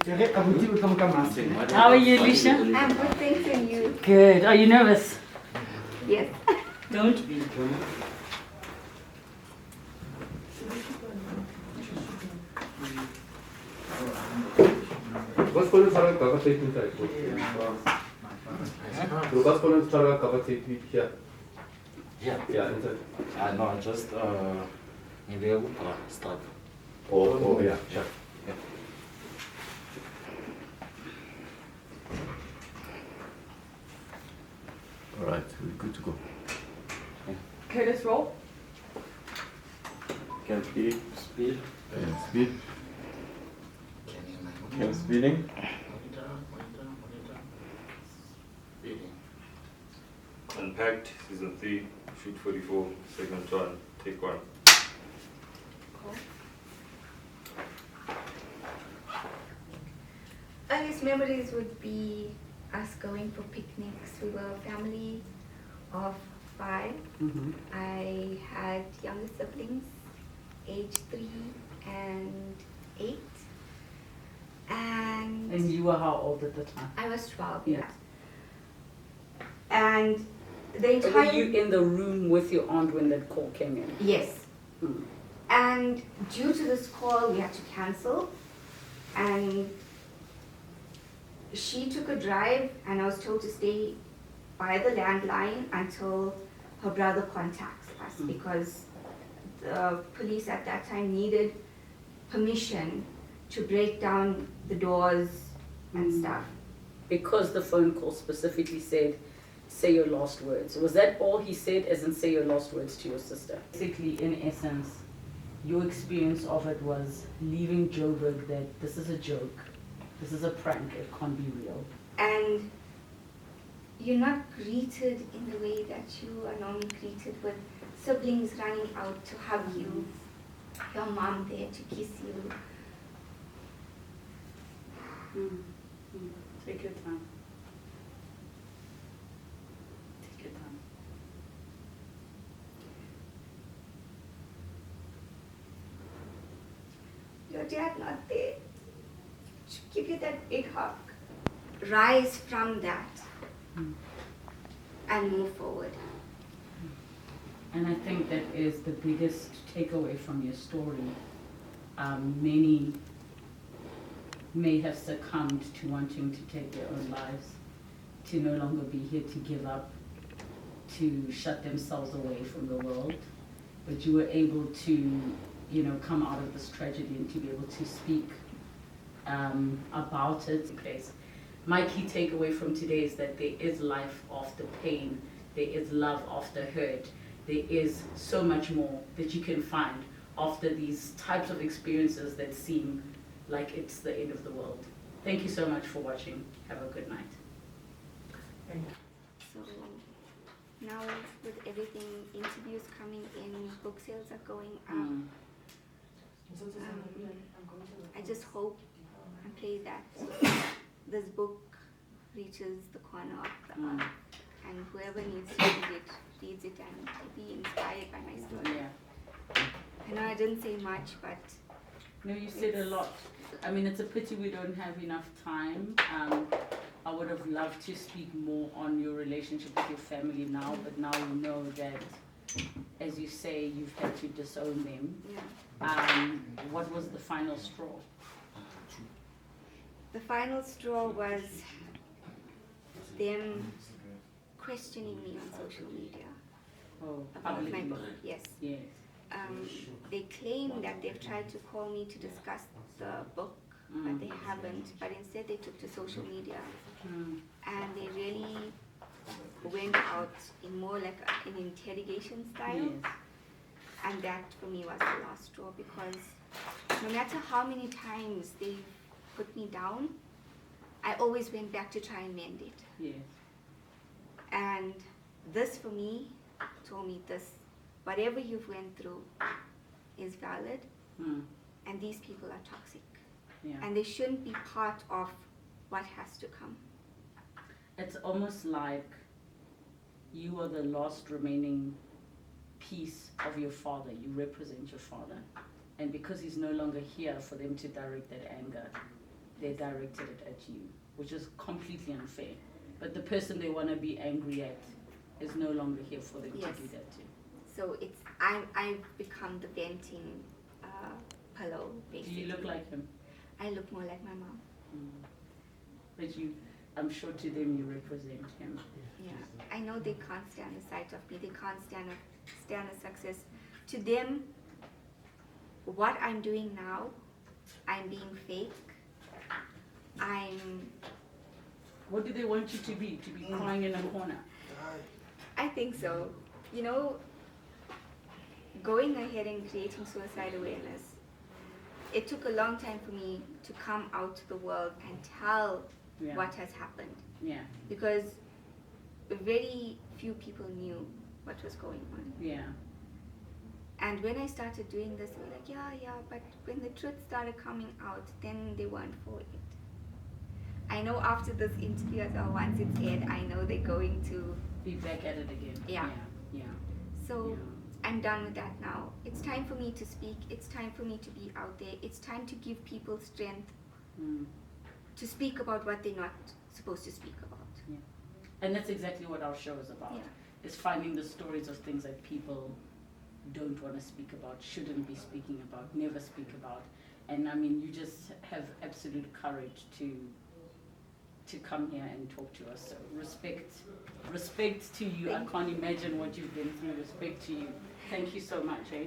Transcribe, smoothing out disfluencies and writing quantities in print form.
How are you, Lisha? I'm good, thanks, and you? Good. Are you nervous? Yes. Don't be. Gospel sarà kaga tape type. The gospel sarà kaga tape here. Yeah, inside. No, just maybe start. Oh, yeah, sure. Yeah. All right, we're good to go. Curtis, roll. Can speed. Speed. Can speeding. Unpacked, season 3, shoot 44, segment 1, take 1. Cool. Earliest memories would be us going for picnics. We were a family of 5. I had younger siblings, age 3 and 8. And you were how old at the time? I was 12, Yeah. yeah. And the Were entire... you in the room with your aunt when that call came in? Yes. Mm. And due to this call, we had to cancel. And she took a drive, and I was told to stay by the landline until her brother contacts us, because the police at that time needed permission to break down the doors and stuff. Because the phone call specifically said, say your last words. Was that all he said, as in say your last words to your sister? Basically, in essence, your experience of it was leaving Joburg that this is a joke, this is a prank, it can't be real. And you're not greeted in the way that you are normally greeted, with siblings running out to hug you, your mom there to kiss you. Take your time. Take your time. Your dad not there to give you that big hug. Rise from that and move forward. And I think that is the biggest takeaway from your story. Many may have succumbed to wanting to take their own lives, to no longer be here, to give up, to shut themselves away from the world. But you were able to, come out of this tragedy and to be able to speak about it. My key takeaway from today is that there is life after pain, there is love after hurt, there is so much more that you can find after these types of experiences that seem like it's the end of the world. Thank you so much for watching. Have a good night. So now with everything, interviews coming in, book sales are going up. I just hope and pray that this book reaches the corner of the earth, and whoever needs to reads it and be inspired by my story. Yeah. I know I didn't say much, but No, you said a lot. I mean, it's a pity we don't have enough time. I would have loved to speak more on your relationship with your family now, but now we know that, as you say, you've had to disown them. yeah. What was the final straw? The final straw was them questioning me on social media Oh, about my publicly. book. Yes. Yes. They claim that they've tried to call me to discuss the book, but they haven't. But instead they took to social media, and they really went out in more like an interrogation style. Yes. And that for me was the last straw, because no matter how many times they put me down, I always went back to try and mend it. Yes. And this for me told me this, whatever you've went through is valid, and these people are toxic. Yeah. And they shouldn't be part of what has to come. It's almost like you are the last remaining piece of your father. You represent your father. And because he's no longer here for them to direct that anger, they directed it at you, which is completely unfair. But the person they want to be angry at is no longer here for them Yes. to do that to. So I've become the venting pillow, Do basically. you look like him? I look more like my mom. But I'm sure to them you represent him. Yeah, I know they can't stand the sight of me. They can't stand the success. To them, what I'm doing now, I'm being fake. What do they want you to be? To be crying in a corner? I think so. You know, going ahead and creating suicide awareness, it took a long time for me to come out to the world and tell Yeah. what has happened. Yeah, Because very few people knew what was going on. yeah, And when I started doing this, they were like, yeah, but when the truth started coming out, then they weren't for it. I know after this interview as well, once it's aired, I know they're going to, be back at it again. Yeah. Yeah. so Yeah. I'm done with that now. It's time for me to speak. It's time for me to be out there. It's time to give people strength Mm. to speak about what they're not supposed to speak about. Yeah. And that's exactly what our show is about. Yeah. Is finding the stories of things that people don't want to speak about, shouldn't be speaking about, never speak about. And I mean, you just have absolute courage to come here and talk to us. So respect to you. Thank I can't imagine what you've been through. Respect to you. Thank you so much, eh?